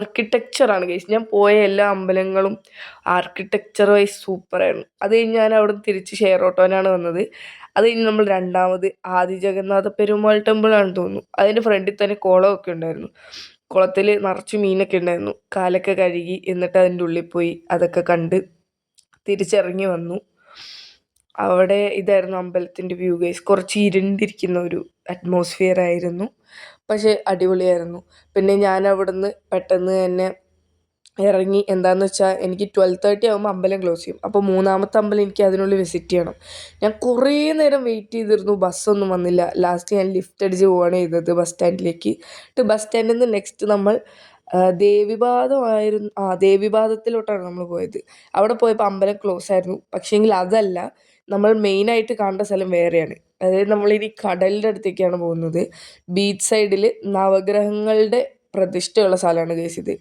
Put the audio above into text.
ആർക്കിടെക്ചറാണ് guys. ഞാൻ പോയ എല്ലാ അമ്പലങ്ങളും ആർക്കിടെക്ചർ വൈസ് സൂപ്പറായിരുന്നു. അത് കഴിഞ്ഞ് ഞാൻ അവിടെ തിരിച്ച് ഷെയർ ഓട്ടോനാണ് വന്നത്. അത് കഴിഞ്ഞ് നമ്മൾ രണ്ടാമത് ആദി ജഗന്നാഥ പെരുമാൾ ടെമ്പിളാണെന്ന് തോന്നുന്നു. അതിൻ്റെ ഫ്രണ്ടിൽ തന്നെ കുളമൊക്കെ ഉണ്ടായിരുന്നു. കുളത്തിൽ നിറച്ച് മീനൊക്കെ ഉണ്ടായിരുന്നു. കാലൊക്കെ കഴുകി എന്നിട്ട് അതിൻ്റെ ഉള്ളിൽ പോയി അതൊക്കെ കണ്ട് തിരിച്ചിറങ്ങി വന്നു. അവിടെ ഇതായിരുന്നു അമ്പലത്തിൻ്റെ വ്യൂ ഗൈസ്. കുറച്ച് ഇരുണ്ടിരിക്കുന്ന ഒരു അറ്റ്മോസ്ഫിയർ ആയിരുന്നു, പക്ഷേ അടിപൊളിയായിരുന്നു. പിന്നെ ഞാൻ അവിടുന്ന് പെട്ടെന്ന് തന്നെ ഇറങ്ങി. എന്താണെന്ന് വെച്ചാൽ എനിക്ക് 12:30 ആകുമ്പോൾ അമ്പലം ക്ലോസ് ചെയ്യും. അപ്പോൾ മൂന്നാമത്തെ അമ്പലം എനിക്ക് അതിനുള്ളിൽ വിസിറ്റ് ചെയ്യണം. ഞാൻ കുറേ നേരം വെയിറ്റ് ചെയ്തിരുന്നു, ബസ്സൊന്നും വന്നില്ല. ലാസ്റ്റ് ഞാൻ ലിഫ്റ്റ് അടിച്ച് പോവുകയാണ് ചെയ്തത് ബസ് സ്റ്റാൻഡിലേക്ക്. ബസ് സ്റ്റാൻഡിൽ നിന്ന് നെക്സ്റ്റ് നമ്മൾ ദേവിപാദത്തിലോട്ടാണ് നമ്മൾ പോയത്. അവിടെ പോയപ്പോൾ അമ്പലം ക്ലോസ് ആയിരുന്നു. പക്ഷേങ്കിൽ അതല്ല, നമ്മൾ മെയിനായിട്ട് കാണേണ്ട സ്ഥലം വേറെയാണ്. അതായത് നമ്മളിനി കടലിൻ്റെ അടുത്തേക്കാണ് പോകുന്നത്. ബീച്ച് സൈഡിൽ നവഗ്രഹങ്ങളുടെ പ്രതിഷ്ഠയുള്ള സ്ഥലമാണ് ഗൈസ് ഇത്.